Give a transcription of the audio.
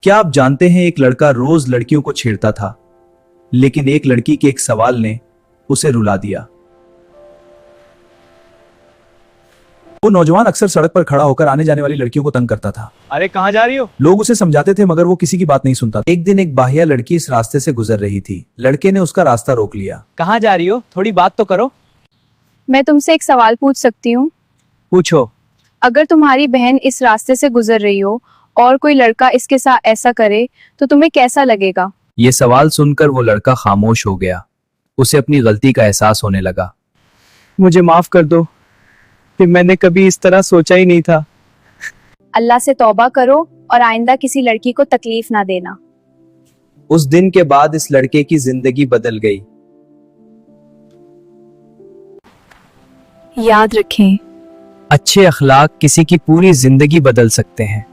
क्या आप जानते हैं एक लड़का रोज लड़कियों को छेड़ता था, लेकिन एक लड़की के एक सवाल ने उसे रुला दिया। वो नौजवान अक्सर सड़क पर खड़ा होकर आने जाने वाली लड़कियों को तंग करता था। अरे कहाँ जा रही हो? लोग उसे समझाते थे मगर वो किसी की बात नहीं सुनता। एक दिन एक बाह्या लड़की इस रास्ते से गुजर रही थी। लड़के ने उसका रास्ता रोक लिया। कहाँ जा रही हो? थोड़ी बात तो करो। मैं तुमसे एक सवाल पूछ सकती हूँ? पूछो। अगर तुम्हारी बहन इस रास्ते से गुजर रही हो और कोई लड़का इसके साथ ऐसा करे तो तुम्हें कैसा लगेगा? ये सवाल सुनकर वो लड़का खामोश हो गया। उसे अपनी गलती का एहसास होने लगा। मुझे माफ कर दो कि मैंने कभी इस तरह सोचा ही नहीं था। अल्लाह से तौबा करो और आइंदा किसी लड़की को तकलीफ ना देना। उस दिन के बाद इस लड़के की जिंदगी बदल गई। याद रखें, अच्छे अखलाक किसी की पूरी जिंदगी बदल सकते हैं।